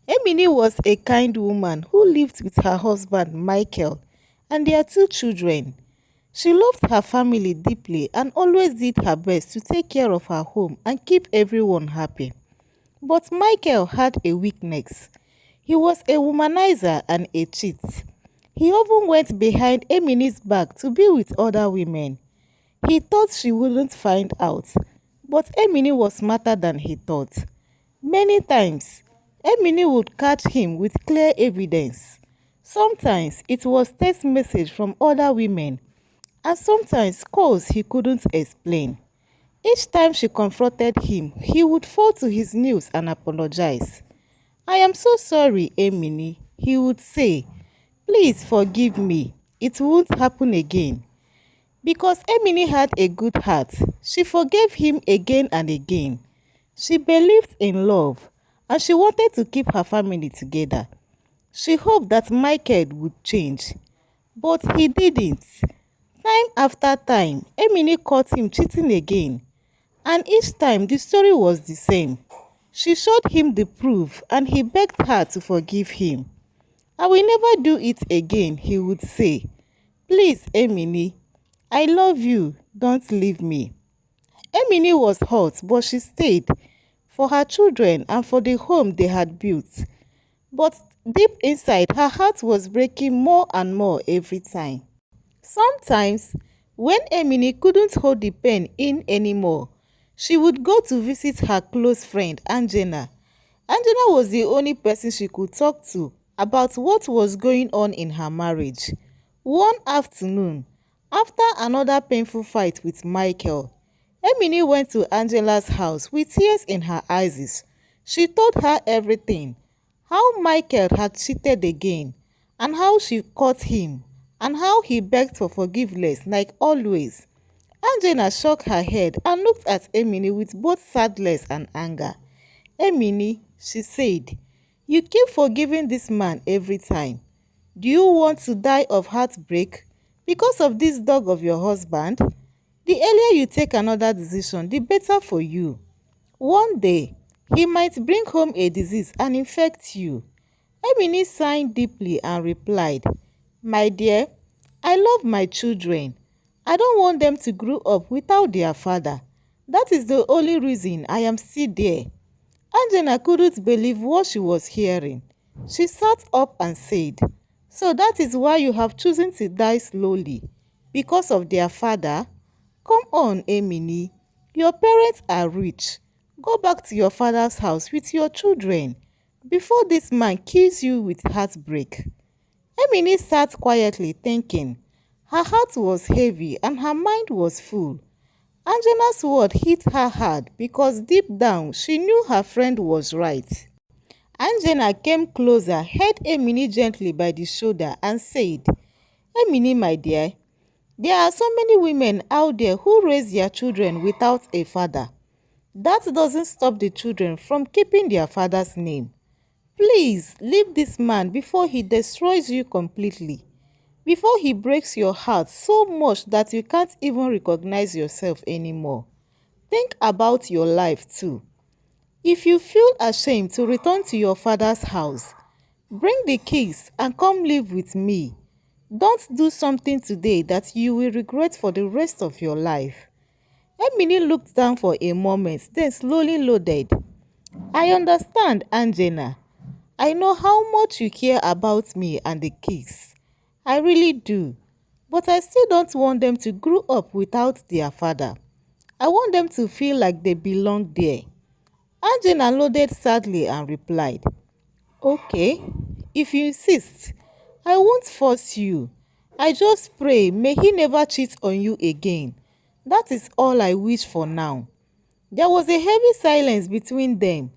Emily was a kind woman who lived with her husband Michael and their two children. She loved her family deeply and always did her best to take care of her home and keep everyone happy. But Michael had a weakness. He was a womanizer and a cheat. He often went behind Emily's back to be with other women. He thought she wouldn't find out, but Emily was smarter than he thought. Many times, Emily would catch him with clear evidence. Sometimes it was text message from other women, and sometimes calls he couldn't explain. Each time she confronted him, he would fall to his knees and apologize. "I am so sorry, Emily," he would say. "Please forgive me. It won't happen again." Because Emily had a good heart, she forgave him again and again. She believed in love and she wanted to keep her family together. She hoped that Michael would change, but he didn't. Time after time, Emily caught him cheating again, and each time the story was the same. She showed him the proof and he begged her to forgive him. "I will never do it again," he would say. "Please, Emily, I love you. Don't leave me." Emily was hurt, but she stayed for her children and for the home they had built. But deep inside, her heart was breaking more and more every time. Sometimes, when Emily couldn't hold the pain in anymore, she would go to visit her close friend, Angela. Angela was the only person she could talk to about what was going on in her marriage. One afternoon, after another painful fight with Michael, Emily went to Angela's house with tears in her eyes. She told her everything: how Michael had cheated again, and how she caught him, and how he begged for forgiveness like always. Angela shook her head and looked at Emily with both sadness and anger. "Emily," she said, "you keep forgiving this man every time. Do you want to die of heartbreak because of this dog of your husband? The earlier you take another decision, the better for you. One day, he might bring home a disease and infect you." Emily sighed deeply and replied, "My dear, I love my children. I don't want them to grow up without their father. That is the only reason I am still there." Angela couldn't believe what she was hearing. She sat up and said, "So that is why you have chosen to die slowly? Because of their father? Come on, Emily. Your parents are rich. Go back to your father's house with your children before this man kills you with heartbreak." Emily sat quietly thinking. Her heart was heavy and her mind was full. Angela's word hit her hard because deep down she knew her friend was right. Angela came closer, held Emily gently by the shoulder and said, "Emily, my dear, there are so many women out there who raise their children without a father. That doesn't stop the children from keeping their father's name. Please leave this man before he destroys you completely, before he breaks your heart so much that you can't even recognize yourself anymore. Think about your life too. If you feel ashamed to return to your father's house, bring the keys and come live with me. Don't do something today that you will regret for the rest of your life." Emily looked down for a moment, then slowly nodded. "I understand, Angela. I know how much you care about me and the kids. I really do. But I still don't want them to grow up without their father. I want them to feel like they belong there." Angela nodded sadly and replied, "Okay, if you insist, I won't force you. I just pray may he never cheat on you again. That is all I wish for now." There was a heavy silence between them,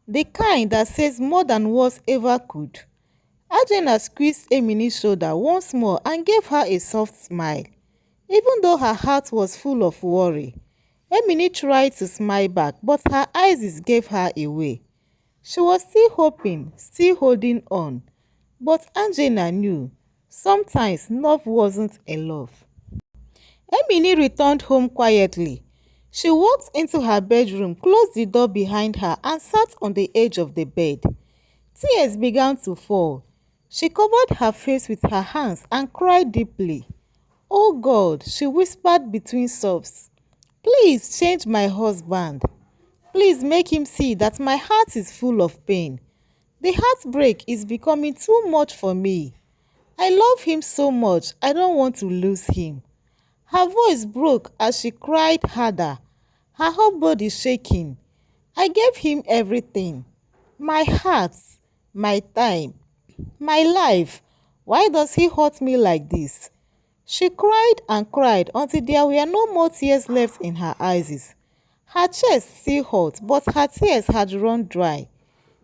the kind that says more than words ever could. Angela squeezed Emily's shoulder once more and gave her a soft smile. Even though her heart was full of worry, Emily tried to smile back, but her eyes gave her away. She was still hoping, still holding on. But Angela knew sometimes love wasn't enough. Emily returned home quietly. She walked into her bedroom, closed the door behind her, and sat on the edge of the bed. Tears began to fall. She covered her face with her hands and cried deeply. "Oh God," she whispered between sobs, "please change my husband. Please make him see that my heart is full of pain. The heartbreak is becoming too much for me. I love him so much, I don't want to lose him." Her voice broke as she cried harder, her whole body shaking. "I gave him everything. My heart, my time, my life. Why does he hurt me like this?" She cried and cried until there were no more tears left in her eyes. Her chest still hot, but her tears had run dry.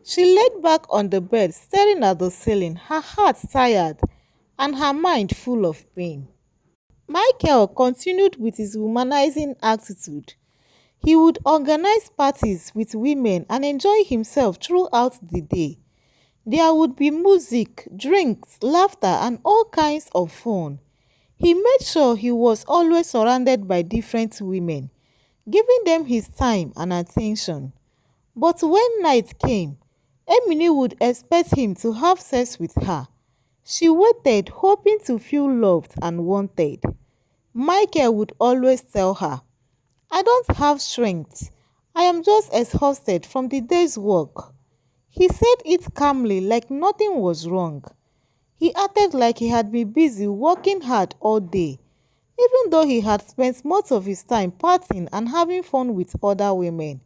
She laid back on the bed, staring at the ceiling, her heart tired and her mind full of pain. Michael continued with his womanizing attitude. He would organize parties with women and enjoy himself throughout the day. There would be music, drinks, laughter, and all kinds of fun. He made sure he was always surrounded by different women, giving them his time and attention. But when night came, Emily would expect him to have sex with her. She waited, hoping to feel loved and wanted. Michael would always tell her, "I don't have strength. I am just exhausted from the day's work." He said it calmly, like nothing was wrong. He acted like he had been busy working hard all day, even though he had spent most of his time partying and having fun with other women.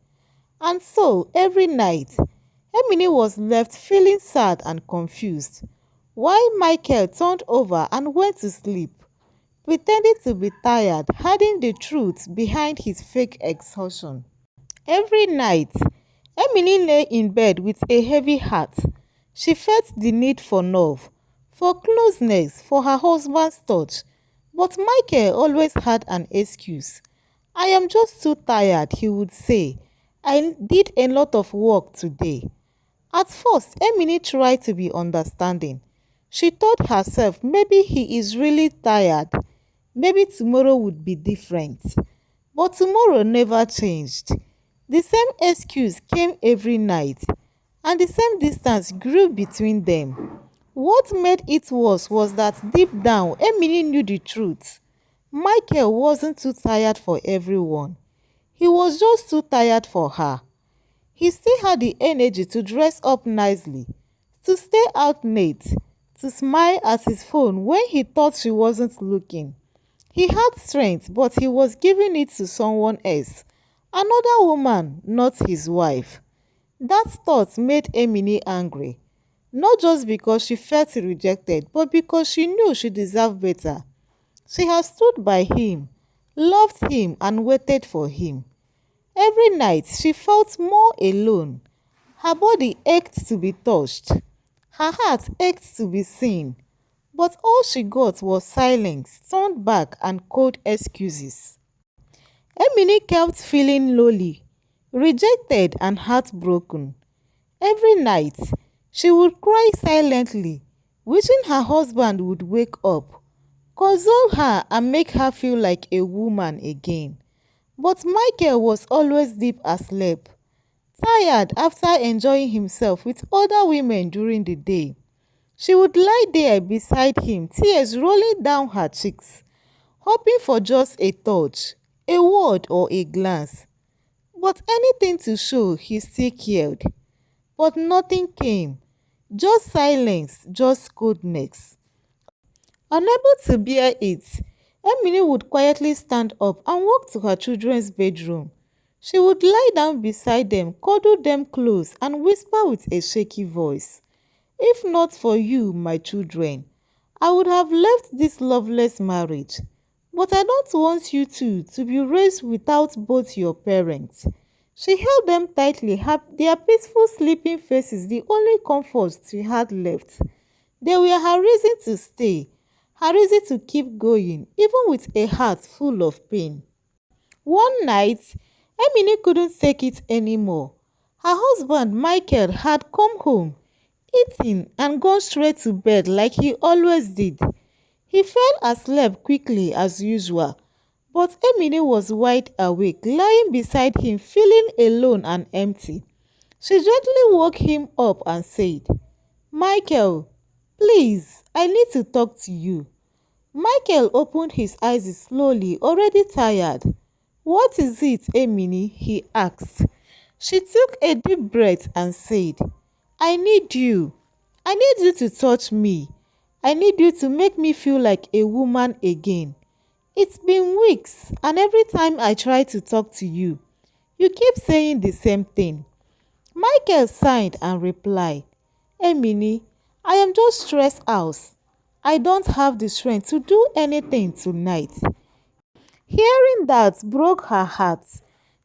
And so, every night, Emily was left feeling sad and confused, while Michael turned over and went to sleep, pretending to be tired, hiding the truth behind his fake exhaustion. Every night, Emily lay in bed with a heavy heart. She felt the need for love, for closeness, for her husband's touch. But Michael always had an excuse. "I am just too tired," he would say. "I did a lot of work today." At first, Emily tried to be understanding. She told herself maybe he is really tired. Maybe tomorrow would be different. But tomorrow never changed. The same excuse came every night, and the same distance grew between them. What made it worse was that deep down, Emily knew the truth. Michael wasn't too tired for everyone. He was just too tired for her. He still had the energy to dress up nicely, to stay out late, to smile at his phone when he thought she wasn't looking. He had strength, but he was giving it to someone else, another woman, not his wife. That thought made Emily angry, not just because she felt rejected, but because she knew she deserved better. She had stood by him, loved him, and waited for him. Every night she felt more alone. Her body ached to be touched. Her heart ached to be seen. But all she got was silence, turned back, and cold excuses. Emily kept feeling lonely, rejected, and heartbroken. Every night, she would cry silently, wishing her husband would wake up, console her, and make her feel like a woman again. But Michael was always deep asleep, tired after enjoying himself with other women during the day. She would lie there beside him, tears rolling down her cheeks, hoping for just a touch, a word, or a glance. But anything to show he still cared. But nothing came. Just silence, just coldness. Unable to bear it, Emily would quietly stand up and walk to her children's bedroom. She would lie down beside them, cuddle them close, and whisper with a shaky voice, "If not for you, my children, I would have left this loveless marriage. But I don't want you two to be raised without both your parents." She held them tightly, their peaceful sleeping faces the only comfort she had left. They were her reason to stay, her reason to keep going, even with a heart full of pain. One night, Emily couldn't take it anymore. Her husband, Michael, had come home, eaten, and gone straight to bed like he always did. He fell asleep quickly as usual, but Emily was wide awake, lying beside him, feeling alone and empty. She gently woke him up and said, Michael, please, I need to talk to you. Michael opened his eyes slowly, already tired. What is it, Emily? He asked. She took a deep breath and said, I need you. I need you to touch me. I need you to make me feel like a woman again. It's been weeks, and every time I try to talk to you, you keep saying the same thing. Michael sighed and replied, Emily, I am just stressed out. I don't have the strength to do anything tonight. Hearing that broke her heart.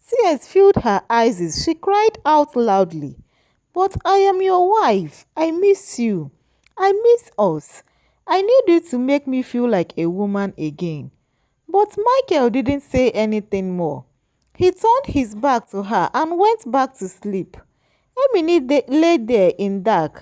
Tears filled her eyes. She cried out loudly, but I am your wife. I miss you. I miss us. I need you to make me feel like a woman again. But Michael didn't say anything more. He turned his back to her and went back to sleep. Emily lay there in dark,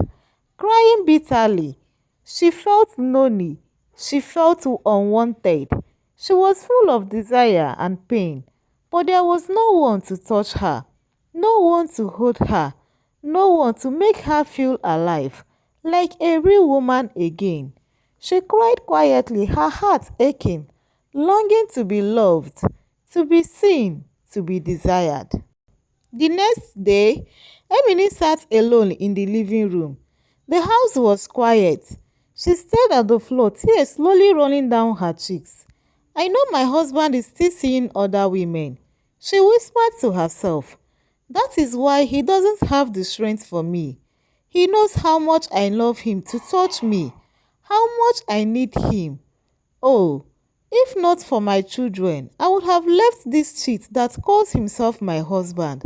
crying bitterly. She felt lonely. She felt unwanted. She was full of desire and pain, but there was no one to touch her, no one to hold her, no one to make her feel alive, like a real woman again. She cried quietly, her heart aching, longing to be loved, to be seen, to be desired. The next day, Emily sat alone in the living room. The house was quiet. She stared at the floor, tears slowly running down her cheeks. I know my husband is still seeing other women, she whispered to herself. That is why he doesn't have the strength for me. He knows how much I love him to touch me, how much I need him. Oh, if not for my children, I would have left this cheat that calls himself my husband.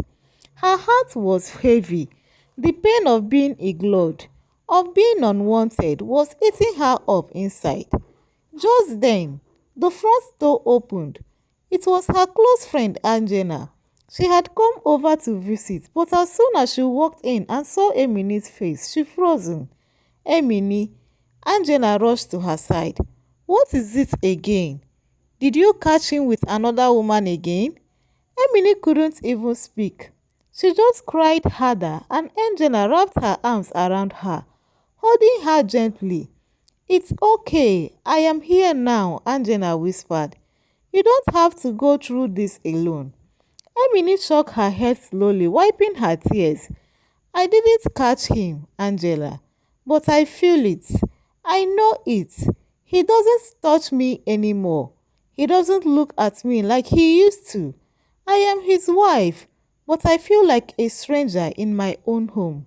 Her heart was heavy. The pain of being ignored, of being unwanted, was eating her up inside. Just then, the front door opened. It was her close friend Angela. She had come over to visit, but as soon as she walked in and saw Emily's face, she frozen. Emily, Angela rushed to her side. What is it again? Did you catch him with another woman again? Emily couldn't even speak. She just cried harder and Angela wrapped her arms around her, holding her gently. It's okay. I am here now, Angela whispered. You don't have to go through this alone. Emily shook her head slowly, wiping her tears. I didn't catch him, Angela, but I feel it. I know it. He doesn't touch me anymore. He doesn't look at me like he used to. I am his wife, but I feel like a stranger in my own home.